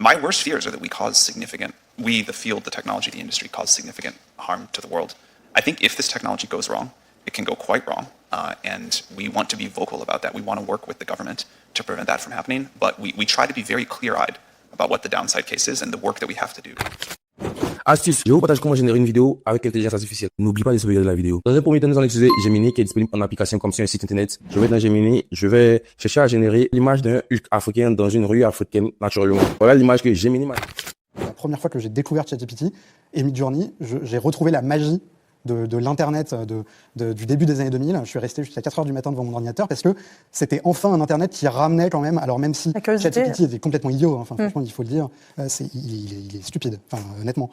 My worst fears are that we, the field, the technology, the industry, cause significant harm to the world. I think if this technology goes wrong, it can go quite wrong, and we want to be vocal about that. We want to work with the government to prevent that from happening, but we try to be very clear-eyed about what the downside case is and the work that we have to do. Astuce, je vous partage comment générer une vidéo avec l'intelligence artificielle. N'oublie pas de sauvegarder la vidéo. Dans un premier temps, nous allons utiliser Gemini qui est disponible en application comme sur un site internet. Je vais dans Gemini, je vais chercher à générer l'image d'un Hulk africain dans une rue africaine naturellement. Voilà l'image que Gemini m'a. La première fois que j'ai découvert ChatGPT et Midjourney, j'ai retrouvé la magie de l'Internet du début des années 2000. Je suis resté jusqu'à 4h du matin devant mon ordinateur parce que c'était enfin un Internet qui ramenait quand même, alors même si ChatGPT était complètement idiot, enfin, franchement, il faut le dire, il est stupide, enfin, honnêtement.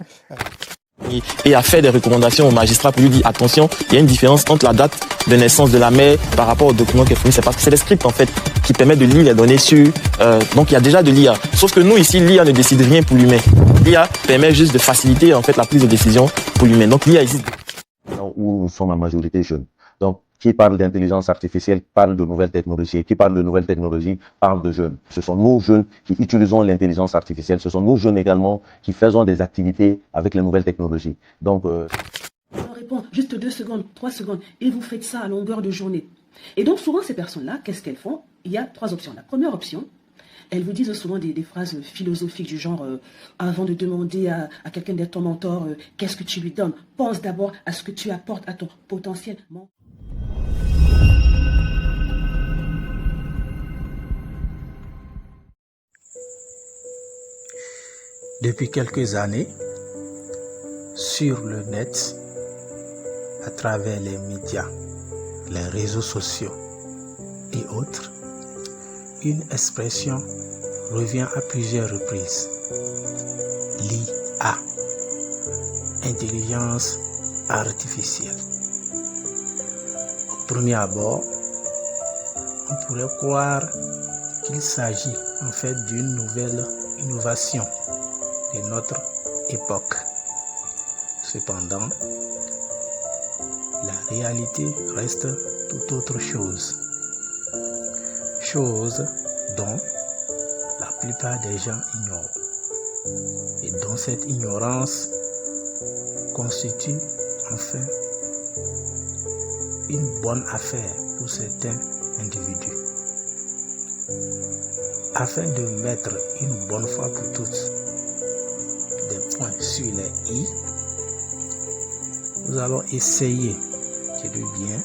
Et a fait des recommandations au magistrat pour lui dire attention, il y a une différence entre la date de naissance de la mère par rapport au document qui est fourni. C'est parce que c'est des scripts en fait qui permettent de lire les données sur. Donc il y a déjà de l'IA. Sauf que nous ici, l'IA ne décide rien pour l'humain. L'IA permet juste de faciliter en fait la prise de décision pour l'humain. Donc l'IA existe. Où nous sommes en majorité jeunes. Donc, qui parle d'intelligence artificielle parle de nouvelles technologies. Qui parle de nouvelles technologies parle de jeunes. Ce sont nous jeunes qui utilisons l'intelligence artificielle. Ce sont nous jeunes également qui faisons des activités avec les nouvelles technologies. Donc, On répond juste 2 secondes, 3 secondes, et vous faites ça à longueur de journée. Et donc souvent ces personnes-là, qu'est-ce qu'elles font? Il y a 3 options. La première option, elles vous disent souvent des phrases philosophiques du genre avant de demander à quelqu'un d'être ton mentor, qu'est-ce que tu lui donnes? Pense d'abord à ce que tu apportes à ton potentiel. Depuis quelques années, sur le net, à travers les médias, les réseaux sociaux et autres, une expression revient à plusieurs reprises. L'IA, intelligence artificielle. Au premier abord, on pourrait croire qu'il s'agit en fait d'une nouvelle innovation de notre époque. Cependant, la réalité reste tout autre chose. Chose dont la plupart des gens ignorent et dont cette ignorance constitue enfin une bonne affaire pour certains individus. Afin de mettre une bonne fois pour toutes des points sur les i, nous allons essayer, je dis bien,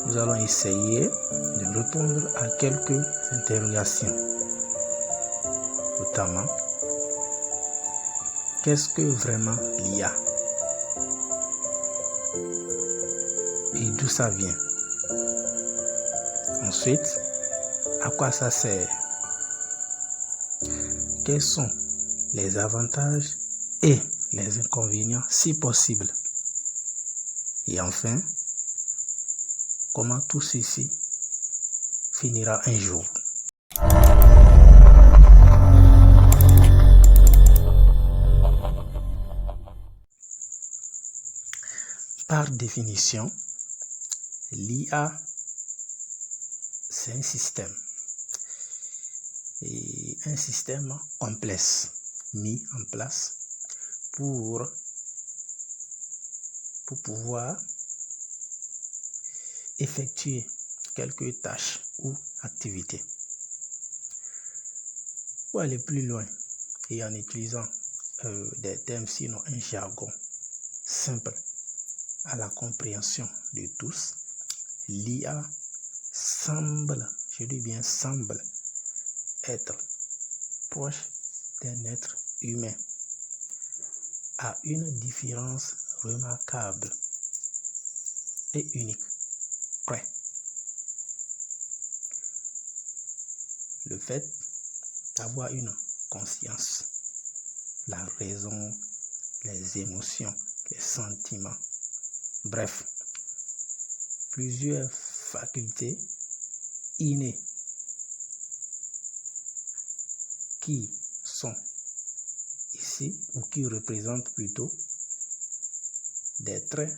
nous allons essayer de répondre à quelques interrogations. Notamment, qu'est-ce que vraiment l'IA? Et d'où ça vient? Ensuite, à quoi ça sert? Quels sont les avantages et les inconvénients si possible? Et enfin, comment tout ceci finira un jour? Par définition, l'IA, c'est un système. Et un système complexe mis en place pour pouvoir effectuer quelques tâches ou activités. Pour aller plus loin et en utilisant des termes, sinon un jargon simple à la compréhension de tous, l'IA semble, je dis bien semble, être proche d'un être humain, à une différence remarquable et unique près. Le fait d'avoir une conscience, la raison, les émotions, les sentiments, bref, plusieurs facultés innées qui sont ici ou qui représentent plutôt des traits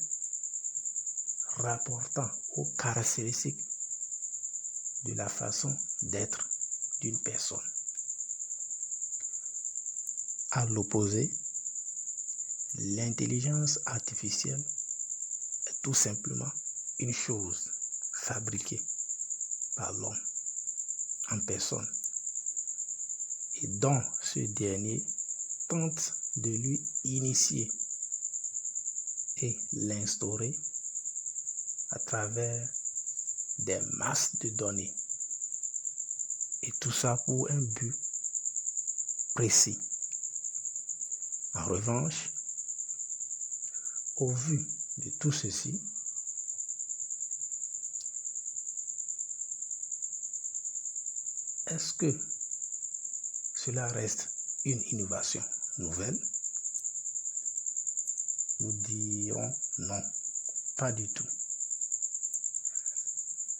rapportant aux caractéristiques de la façon d'être d'une personne. À l'opposé, l'intelligence artificielle est tout simplement une chose fabriquée par l'homme en personne et dont ce dernier tente de lui initier et l'instaurer à travers des masses de données. Et tout ça pour un but précis. En revanche, au vu de tout ceci, est-ce que cela reste une innovation nouvelle? Nous dirons non, pas du tout.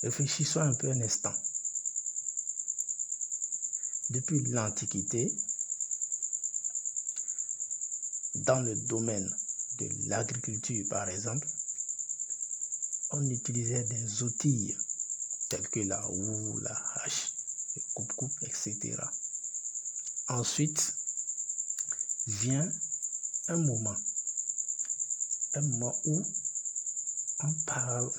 Réfléchissons un peu un instant. Depuis l'Antiquité, dans le domaine de l'agriculture par exemple, on utilisait des outils tels que la houe, la hache, le coupe-coupe, etc. Ensuite vient un moment où on parle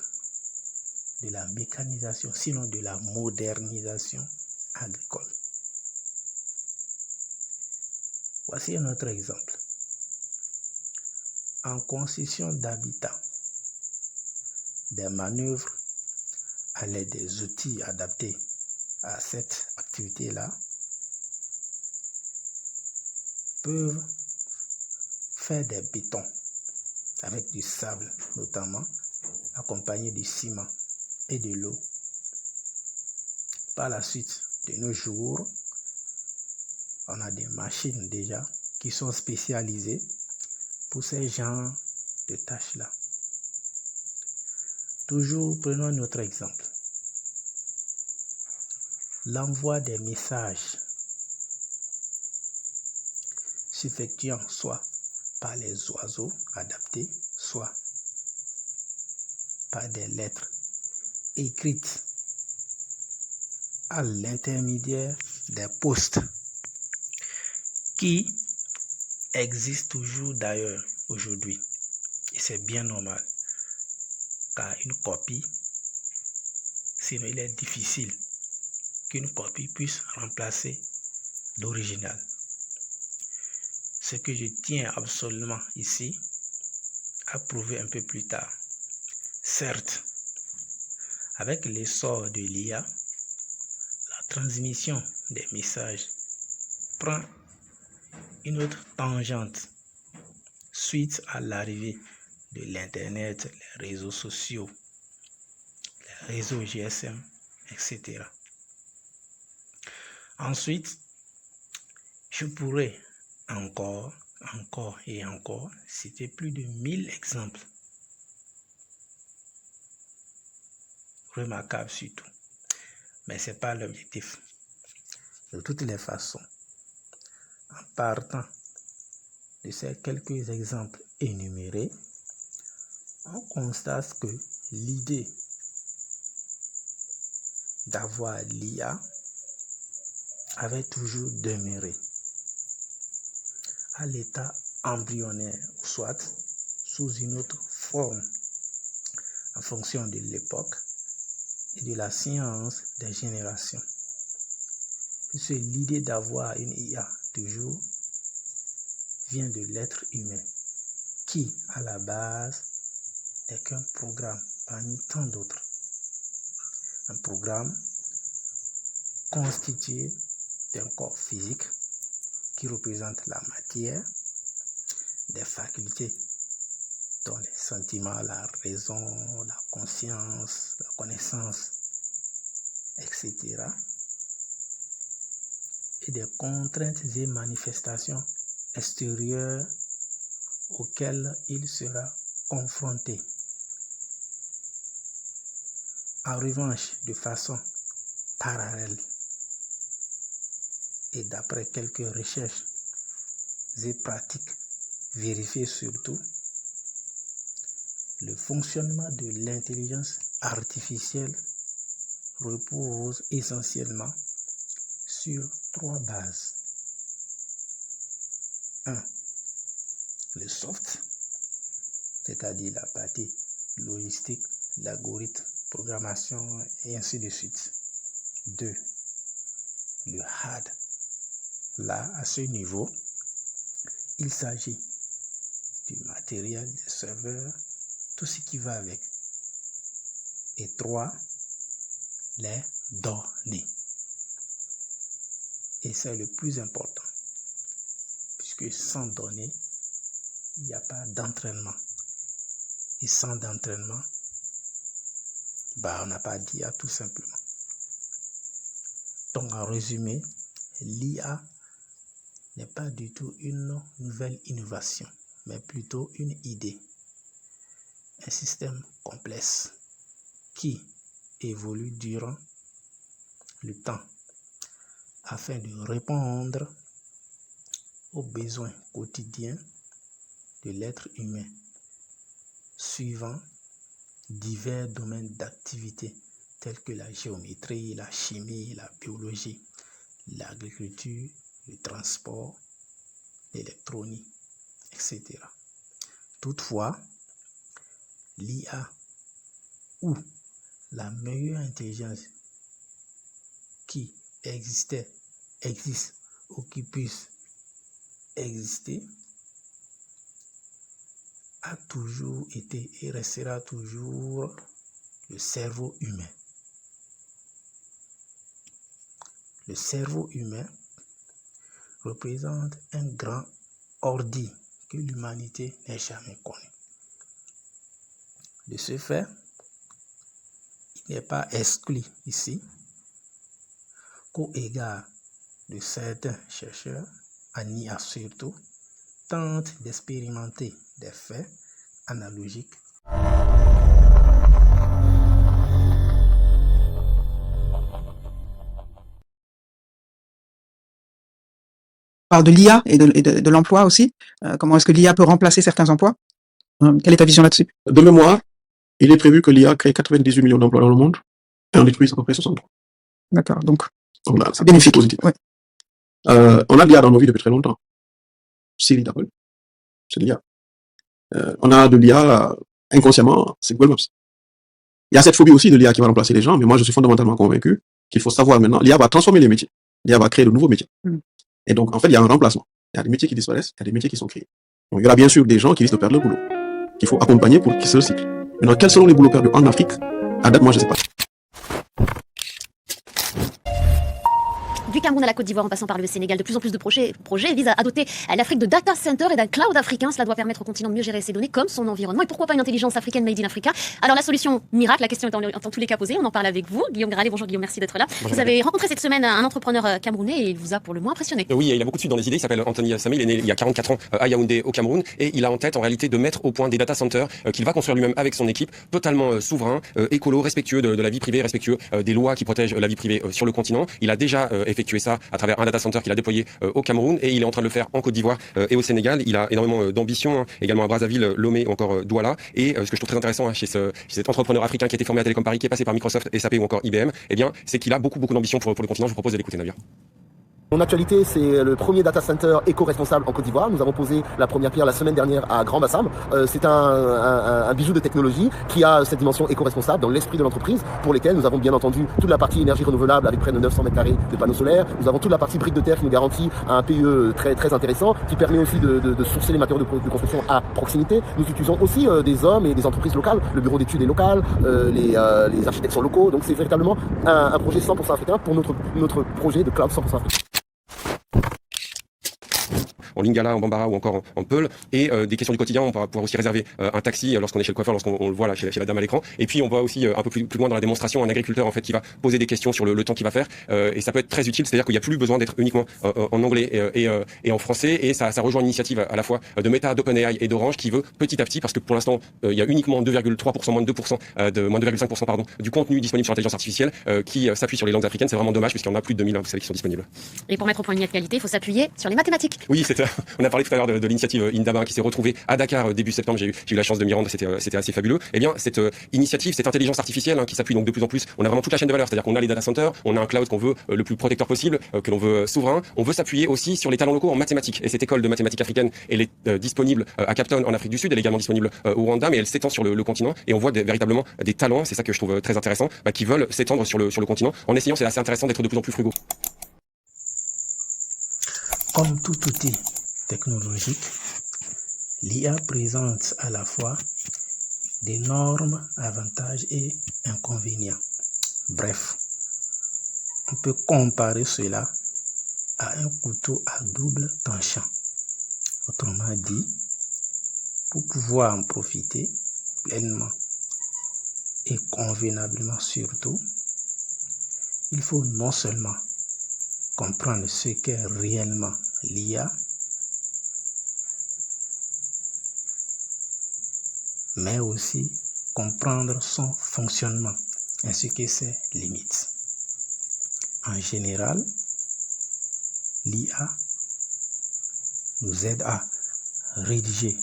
de la mécanisation, sinon de la modernisation agricole. Voici un autre exemple. En construction d'habitat, des manœuvres à l'aide des outils adaptés à cette activité-là peuvent faire des bétons avec du sable notamment, accompagné du ciment et de l'eau. Par la suite, de nos jours, on a des machines déjà qui sont spécialisées pour ces genres de tâches-là. Toujours, prenons notre exemple. L'envoi des messages s'effectuant soit par les oiseaux adaptés, soit par des lettres écrites à l'intermédiaire des postes qui existent toujours d'ailleurs aujourd'hui. Et c'est bien normal, car une copie, sinon il est difficile qu'une copie puisse remplacer l'original. Ce que je tiens absolument ici à prouver un peu plus tard. Certes, avec l'essor de l'IA, la transmission des messages prend une autre tangente suite à l'arrivée de l'Internet, les réseaux sociaux, les réseaux GSM, etc. Ensuite, je pourrais encore et encore citer plus de 1000 exemples remarquables surtout. Mais ce n'est pas l'objectif. De toutes les façons, en partant de ces quelques exemples énumérés, on constate que l'idée d'avoir l'IA avait toujours demeuré à l'état embryonnaire, ou soit sous une autre forme, en fonction de l'époque et de la science des générations. Puisque l'idée d'avoir une IA toujours vient de l'être humain, qui, à la base, n'est qu'un programme parmi tant d'autres. Un programme constitué d'un corps physique qui représente la matière, des facultés dont les sentiments, la raison, la conscience, la connaissance, etc. et des contraintes et manifestations extérieures auxquelles il sera confronté. En revanche, de façon parallèle et d'après quelques recherches et pratiques vérifiées surtout, le fonctionnement de l'intelligence artificielle repose essentiellement sur 3 bases. 1. Le soft, c'est-à-dire la partie logistique, l'algorithme, programmation et ainsi de suite. 2. Le hard. Là, à ce niveau, il s'agit du matériel, des serveurs, tout ce qui va avec. Et 3. Les données. Et c'est le plus important, puisque sans données, il n'y a pas d'entraînement. Et sans d'entraînement, on n'a pas d'IA tout simplement. Donc en résumé, l'IA n'est pas du tout une nouvelle innovation, mais plutôt une idée. Un système complexe qui évolue durant le temps afin de répondre aux besoins quotidiens de l'être humain, suivant divers domaines d'activité tels que la géométrie, la chimie, la biologie, l'agriculture, le transport, l'électronique, etc. Toutefois, l'IA ou la meilleure intelligence qui existe ou qui puisse exister a toujours été et restera toujours le cerveau humain. Le cerveau humain représente un grand ordi que l'humanité n'ait jamais connu. De ce fait, il n'est pas exclu ici qu'au égard de certains chercheurs, en IA surtout, tentent d'expérimenter des faits analogiques. On parle de l'IA et de l'emploi aussi. Comment est-ce que l'IA peut remplacer certains emplois? Quelle est ta vision là-dessus? De mémoire, il est prévu que l'IA crée 98 millions d'emplois dans le monde et en détruise à peu près 63. D'accord, donc Là, c'est bénéfique. positif. Ouais. On a de l'IA dans nos vies depuis très longtemps. Siri d'Apple, c'est de l'IA. On a de l'IA inconsciemment, c'est Google Maps. Il y a cette phobie aussi de l'IA qui va remplacer les gens, mais moi je suis fondamentalement convaincu qu'il faut savoir maintenant, l'IA va transformer les métiers. L'IA va créer de nouveaux métiers. Et donc, en fait, il y a un remplacement. Il y a des métiers qui disparaissent, il y a des métiers qui sont créés. Donc, il y aura bien sûr des gens qui risquent de perdre leur boulot, qu'il faut accompagner pour qu'ils se recyclent. Maintenant, quels seront les boulots perdus en Afrique? À date, moi, je ne sais pas. Du Cameroun à la Côte d'Ivoire en passant par le Sénégal, de plus en plus de projets visent à doter l'Afrique de data centers et d'un cloud africain. Cela doit permettre au continent de mieux gérer ses données comme son environnement. Et pourquoi pas une intelligence africaine made in Africa? Alors la solution miracle, la question est en tous les cas posée. On en parle avec vous. Guillaume Gralet, bonjour Guillaume, merci d'être là. Bonjour, vous avez rencontré cette semaine un entrepreneur camerounais et il vous a pour le moins impressionné. Oui, il a beaucoup de suite dans les idées. Il s'appelle Anthony Samé. Il est né il y a 44 ans à Yaoundé au Cameroun et il a en tête en réalité de mettre au point des data centers qu'il va construire lui-même avec son équipe, totalement souverain, écolo, respectueux de la vie privée, respectueux des lois qui protègent la vie privée sur le continent. Il a déjà effectué ça à travers un data center qu'il a déployé au Cameroun et il est en train de le faire en Côte d'Ivoire et au Sénégal. Il a énormément d'ambition, également à Brazzaville, Lomé ou encore Douala. Et ce que je trouve très intéressant chez cet entrepreneur africain qui a été formé à Télécom Paris, qui est passé par Microsoft, SAP ou encore IBM, eh bien, c'est qu'il a beaucoup d'ambition pour le continent. Je vous propose de l'écouter, Navir. Mon actualité, c'est le premier data center éco-responsable en Côte d'Ivoire. Nous avons posé la première pierre la semaine dernière à Grand Bassam. C'est un bijou de technologie qui a cette dimension éco-responsable dans l'esprit de l'entreprise, pour lesquels nous avons bien entendu toute la partie énergie renouvelable avec près de 900 mètres carrés de panneaux solaires. Nous avons toute la partie brique de terre qui nous garantit un PE très intéressant, qui permet aussi de sourcer les matériaux de construction à proximité. Nous utilisons aussi des hommes et des entreprises locales. Le bureau d'études est local, les architectes sont locaux. Donc c'est véritablement un projet 100% africain pour notre projet de cloud 100% africain. En Lingala, en Bambara ou encore en Peul. Et des questions du quotidien, on va pouvoir aussi réserver un taxi lorsqu'on est chez le coiffeur, lorsqu'on le voit là chez la dame à l'écran. Et puis on voit aussi un peu plus loin dans la démonstration un agriculteur en fait qui va poser des questions sur le temps qu'il va faire. Et ça peut être très utile, c'est-à-dire qu'il n'y a plus besoin d'être uniquement en anglais et en français. Et ça rejoint une initiative à la fois de Meta, d'OpenAI et d'Orange qui veut petit à petit, parce que pour l'instant il y a uniquement 2,3%, moins de 2%, moins de 2,5% pardon, du contenu disponible sur l'intelligence artificielle qui s'appuie sur les langues africaines. C'est vraiment dommage puisqu'il y en a plus de 2000 vous savez, qui sont disponibles. Et pour mettre au point une IA de qualité, il faut s'appuyer sur les mathématiques. Oui, c'est on a parlé tout à l'heure de l'initiative Indaba qui s'est retrouvée à Dakar début septembre. J'ai eu la chance de m'y rendre, c'était assez fabuleux. Eh bien, cette initiative, cette intelligence artificielle qui s'appuie donc de plus en plus, on a vraiment toute la chaîne de valeur, c'est-à-dire qu'on a les data centers, on a un cloud qu'on veut le plus protecteur possible, que l'on veut souverain. On veut s'appuyer aussi sur les talents locaux en mathématiques. Et cette école de mathématiques africaine, elle est disponible à Cape Town en Afrique du Sud, elle est également disponible au Rwanda, mais elle s'étend sur le continent et on voit véritablement des talents, c'est ça que je trouve très intéressant, qui veulent s'étendre sur le continent. En essayant, c'est assez intéressant d'être de plus en plus frugaux. Comme tout outil technologique, l'IA présente à la fois d'énormes avantages et inconvénients. Bref, on peut comparer cela à un couteau à double tranchant. Autrement dit, pour pouvoir en profiter pleinement et convenablement surtout, il faut non seulement comprendre ce qu'est réellement l'IA, mais aussi comprendre son fonctionnement ainsi que ses limites. En général, l'IA nous aide à rédiger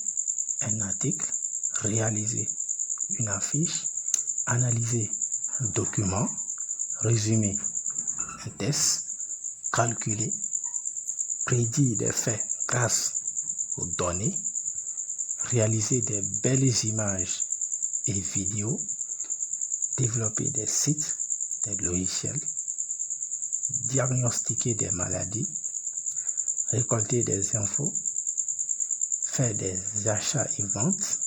un article, réaliser une affiche, analyser un document, résumer un test, calculer, prédire des faits grâce aux données, réaliser des belles images et vidéos, développer des sites, des logiciels, diagnostiquer des maladies, récolter des infos, faire des achats et ventes,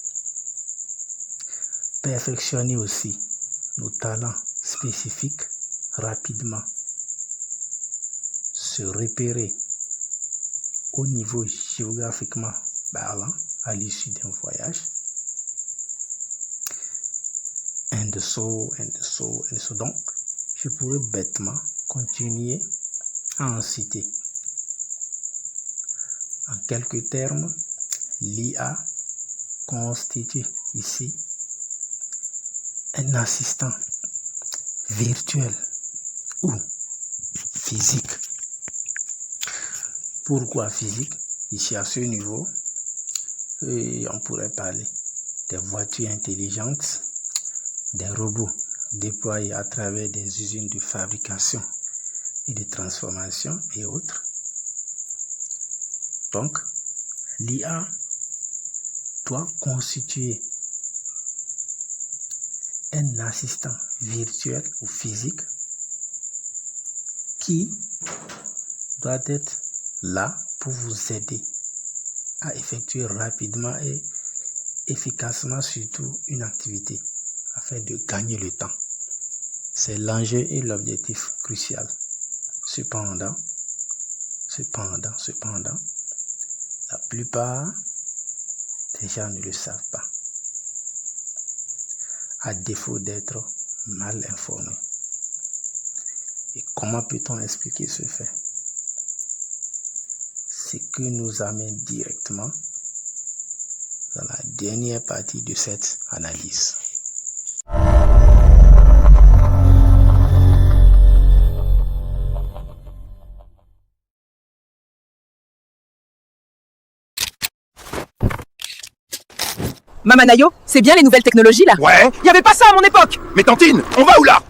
perfectionner aussi nos talents spécifiques rapidement, se repérer au niveau géographiquement parlant à l'issue d'un voyage, and so. Donc, je pourrais bêtement continuer à en citer. En quelques termes, l'IA constitue ici un assistant virtuel ou physique. Pourquoi physique? Ici à ce niveau, on pourrait parler des voitures intelligentes, des robots déployés à travers des usines de fabrication et de transformation et autres. Donc, l'IA doit constituer un assistant virtuel ou physique qui doit être là pour vous aider à effectuer rapidement et efficacement surtout une activité afin de gagner le temps. C'est l'enjeu et l'objectif crucial. Cependant, la plupart des gens ne le savent pas, à défaut d'être mal informés. Et comment peut-on expliquer ce fait? Ce que nous amène directement dans la dernière partie de cette analyse. Mamanayo, c'est bien les nouvelles technologies là? Ouais. Y avait pas ça à mon époque. Mais Tantine, on va où là?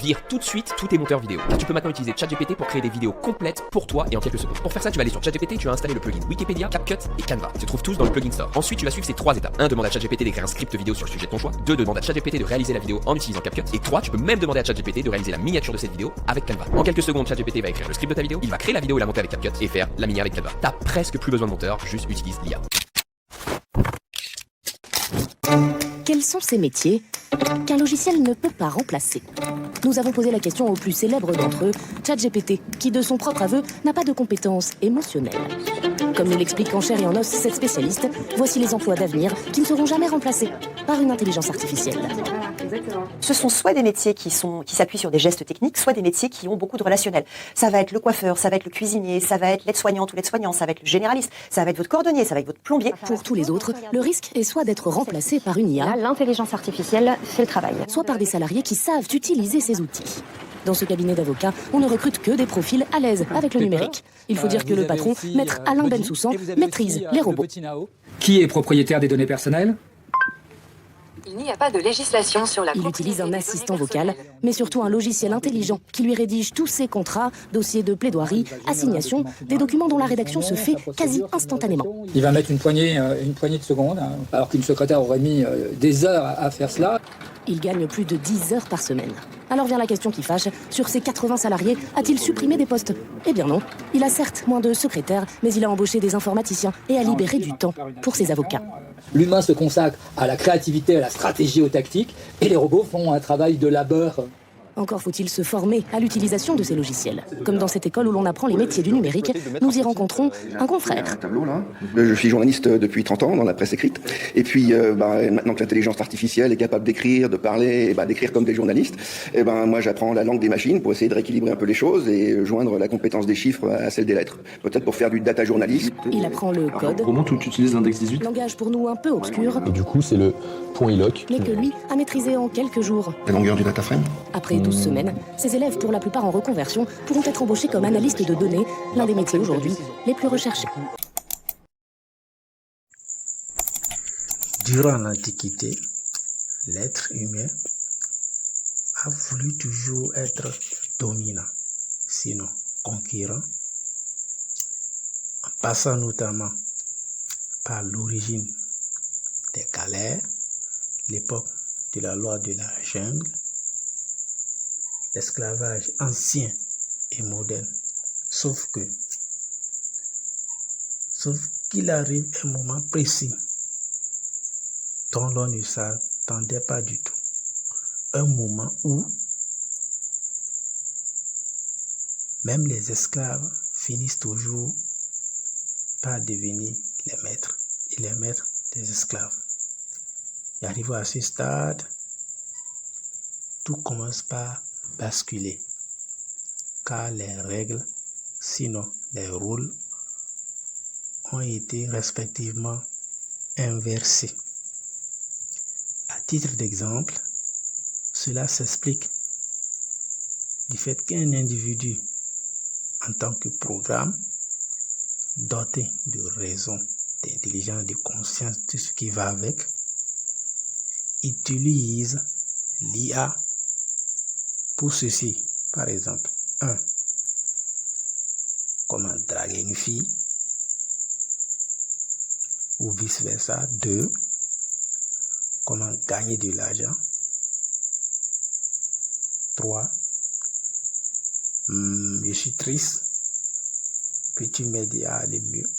Vire tout de suite tous tes monteurs vidéo. Car tu peux maintenant utiliser ChatGPT pour créer des vidéos complètes pour toi et en quelques secondes. Pour faire ça, tu vas aller sur ChatGPT, tu vas installer le plugin Wikipédia, CapCut et Canva. Ils se trouvent tous dans le plugin store. Ensuite, tu vas suivre ces 3 étapes. 1. Demande à ChatGPT d'écrire un script vidéo sur le sujet de ton choix. 2. Demande à ChatGPT de réaliser la vidéo en utilisant CapCut. Et 3. Tu peux même demander à ChatGPT de réaliser la miniature de cette vidéo avec Canva. En quelques secondes, ChatGPT va écrire le script de ta vidéo, il va créer la vidéo et la monter avec CapCut et faire la mini avec Canva. T'as presque plus besoin de monteur, juste utilise l'IA. Quels sont ces métiers qu'un logiciel ne peut pas remplacer? Nous avons posé la question au plus célèbre d'entre eux, ChatGPT, qui de son propre aveu n'a pas de compétences émotionnelles. Comme nous l'explique en chair et en os cette spécialiste, voici les emplois d'avenir qui ne seront jamais remplacés par une intelligence artificielle. Ce sont soit des métiers qui s'appuient sur des gestes techniques, soit des métiers qui ont beaucoup de relationnel. Ça va être le coiffeur, ça va être le cuisinier, ça va être l'aide-soignante ou l'aide-soignant, ça va être le généraliste, ça va être votre cordonnier, ça va être votre plombier. Pour tous les autres, le risque est soit d'être remplacé par une IA, l'intelligence artificielle fait le travail. soit par des salariés qui savent utiliser ces outils. Dans ce cabinet d'avocats, on ne recrute que des profils à l'aise avec le numérique. Il faut dire que le patron, maître Alain Bensoussan, maîtrise les robots. Qui est propriétaire des données personnelles ? Il n'y a pas de législation sur la Il utilise un assistant vocal, mais surtout un logiciel intelligent qui lui rédige tous ses contrats, dossiers de plaidoirie, assignations, des documents dont la rédaction se fait quasi instantanément. Il va mettre une poignée de secondes, hein, alors qu'une secrétaire aurait mis des heures à faire cela. Il gagne plus de 10 heures par semaine. Alors vient la question qui fâche, sur ses 80 salariés, a-t-il supprimé des postes? Eh bien non. Il a certes moins de secrétaires, mais il a embauché des informaticiens et a libéré du temps pour ses avocats. L'humain se consacre à la créativité, à la stratégie, aux tactiques, et les robots font un travail de labeur. Encore faut-il se former à l'utilisation de ces logiciels. Comme dans cette école où l'on apprend les métiers du numérique, nous y rencontrons un confrère. Je suis journaliste depuis 30 ans dans la presse écrite. Et puis, maintenant que l'intelligence artificielle est capable d'écrire, de parler, d'écrire comme des journalistes, moi j'apprends la langue des machines pour essayer de rééquilibrer un peu les choses et joindre la compétence des chiffres à celle des lettres. Peut-être pour faire du data journalisme. Il apprend le code. Comment tu utilises l'index 18 ? Langage pour nous un peu obscur. Et du coup, c'est le point iloc. Mais que lui a maîtrisé en quelques jours. La longueur du data frame ? Après 12 semaines, ces élèves, pour la plupart en reconversion, pourront être embauchés comme analystes de données, l'un des métiers aujourd'hui les plus recherchés. Durant l'Antiquité, l'être humain a voulu toujours être dominant, sinon conquérant, en passant notamment par l'origine des galères, l'époque de la loi de la jungle, l'esclavage ancien et moderne, sauf qu'il arrive un moment précis dont l'on ne s'attendait pas du tout. Un moment où même les esclaves finissent toujours par devenir les maîtres et les maîtres des esclaves. Et arrivé à ce stade, tout commence par basculer, car les règles, sinon les rôles, ont été respectivement inversés. À titre d'exemple, cela s'explique du fait qu'un individu, en tant que programme, doté de raison, d'intelligence, de conscience, tout ce qui va avec, utilise l'IA pour ceci, par exemple, 1. Comment draguer une fille, ou vice-versa. 2. Comment gagner de l'argent. 3. Je suis triste, peux-tu m'aider à aller mieux?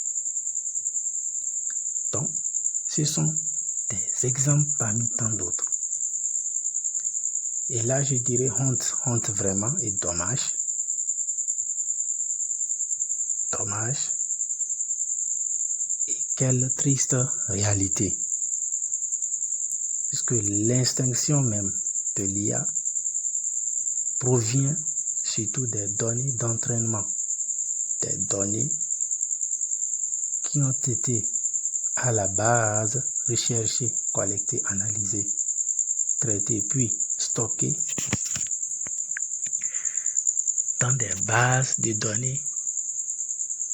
Donc, ce sont des exemples parmi tant d'autres. Et là, je dirais honte vraiment et dommage. Dommage. Et quelle triste réalité. Puisque l'extinction même de l'IA provient surtout des données d'entraînement, des données qui ont été à la base recherchées, collectées, analysées, traitées, puis stockées dans des bases de données,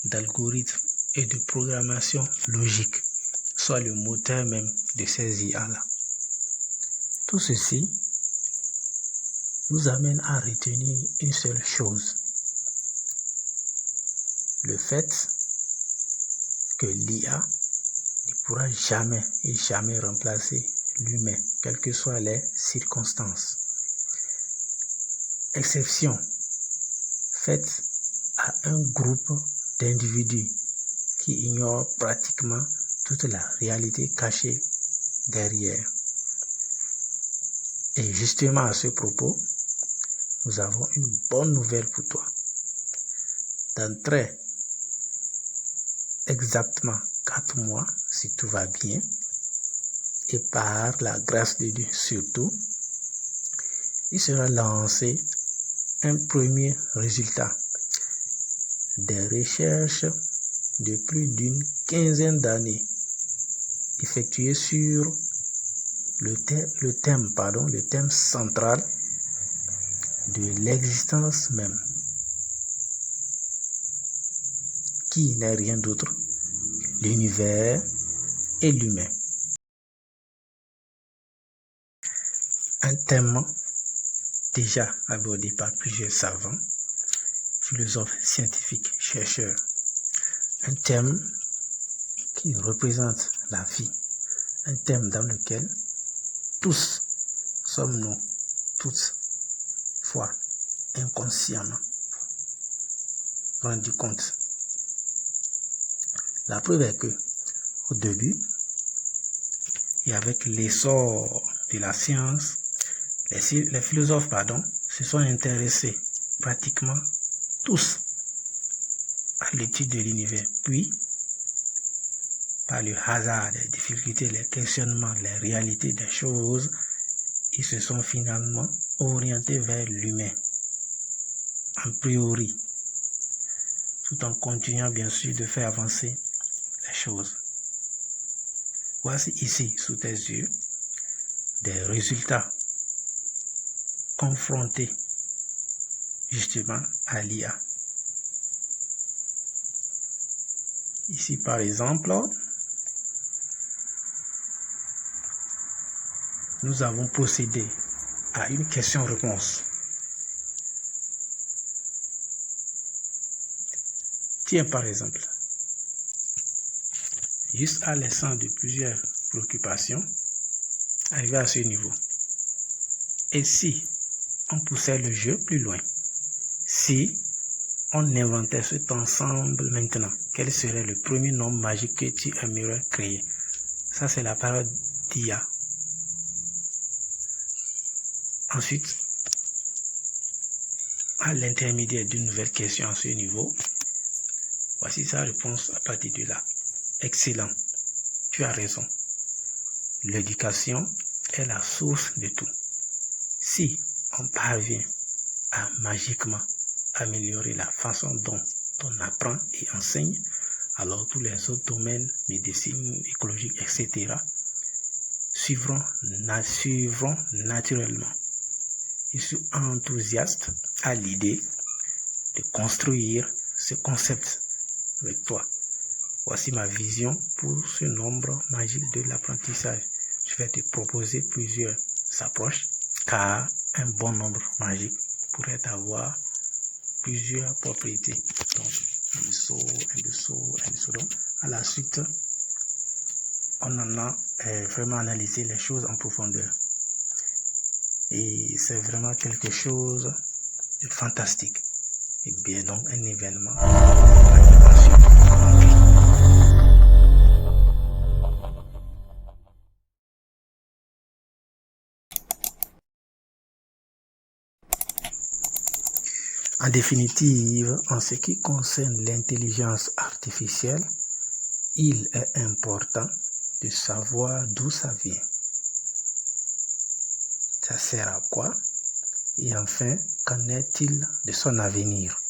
d'algorithmes et de programmation logique, soit le moteur même de ces IA-là. Tout ceci nous amène à retenir une seule chose. Le fait que l'IA ne pourra jamais et jamais remplacer l'humain, quelles que soient les circonstances. Exception faite à un groupe d'individus qui ignorent pratiquement toute la réalité cachée derrière. Et justement à ce propos, nous avons une bonne nouvelle pour toi. Dans très exactement 4 mois, si tout va bien, et par la grâce de Dieu surtout, il sera lancé un premier résultat des recherches de plus d'une quinzaine d'années effectuées sur le thème central de l'existence même, qui n'est rien d'autre que l'univers et l'humain. Un thème déjà abordé par plusieurs savants, philosophes, scientifiques, chercheurs. Un thème qui représente la vie. Un thème dans lequel tous sommes-nous, toutes fois inconsciemment rendus compte. La preuve est que, au début, et avec l'essor de la science, les philosophes se sont intéressés pratiquement tous à l'étude de l'univers. Puis, par le hasard des difficultés, les questionnements, les réalités des choses, ils se sont finalement orientés vers l'humain, a priori, tout en continuant bien sûr de faire avancer les choses. Voici ici, sous tes yeux, des résultats confrontés justement à l'IA. Ici, par exemple, nous avons procédé à une question-réponse. Tiens, par exemple, juste à l'essence de plusieurs préoccupations, arrivé à ce niveau. Et si on poussait le jeu plus loin, si on inventait cet ensemble maintenant, quel serait le premier nom magique que tu aimerais créer? Ça, c'est la parole d'IA. Ensuite, à l'intermédiaire d'une nouvelle question à ce niveau, voici sa réponse à partir de là. Excellent, tu as raison. L'éducation est la source de tout. Si on parvient à magiquement améliorer la façon dont on apprend et enseigne, alors tous les autres domaines, médecine, écologie, etc., suivront naturellement. Je suis enthousiaste à l'idée de construire ce concept avec toi. Voici ma vision pour ce nombre magique de l'apprentissage. Je vais te proposer plusieurs approches, car un bon nombre magique pourrait avoir plusieurs propriétés. Donc, un dessous. Donc, à la suite, on en a vraiment analysé les choses en profondeur. Et c'est vraiment quelque chose de fantastique. Et bien donc un événement. En définitive, en ce qui concerne l'intelligence artificielle, il est important de savoir d'où ça vient. Ça sert à quoi? Et enfin, qu'en est-il de son avenir?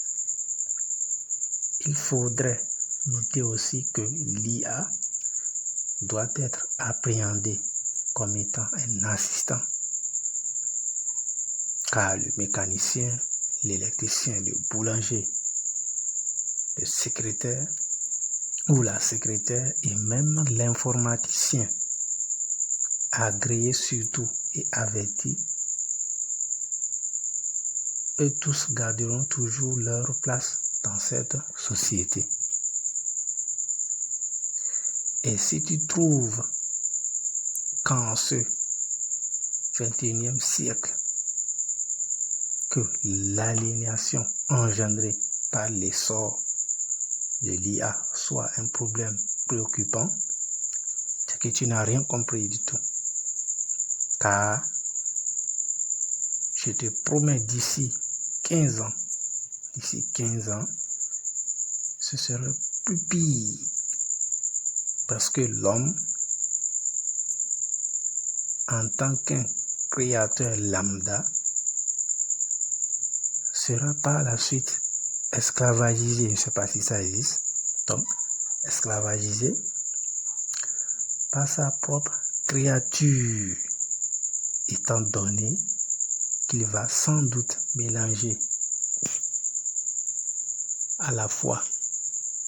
Il faudrait noter aussi que l'IA doit être appréhendée comme étant un assistant, car le mécanicien, l'électricien, le boulanger, le secrétaire ou la secrétaire et même l'informaticien, agréé surtout et averti, eux tous garderont toujours leur place dans cette société. Et si tu trouves qu'en ce 21e siècle, que l'aliénation engendrée par l'essor de l'IA soit un problème préoccupant, c'est que tu n'as rien compris du tout. Car je te promets d'ici 15 ans, ce serait plus pire. Parce que l'homme, en tant qu'un créateur lambda, sera par la suite esclavagisé. Je ne sais pas si ça existe. Donc, esclavagisé par sa propre créature, étant donné qu'il va sans doute mélanger à la fois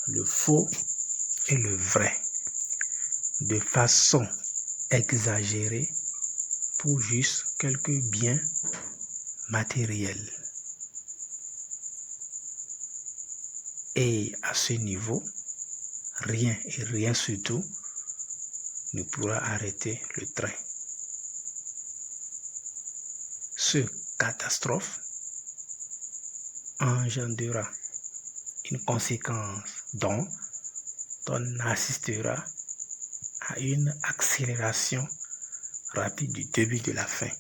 le faux et le vrai de façon exagérée pour juste quelques biens matériels. Et à ce niveau, rien et rien surtout ne pourra arrêter le train. Ce catastrophe engendrera une conséquence dont on assistera à une accélération rapide du début de la fin.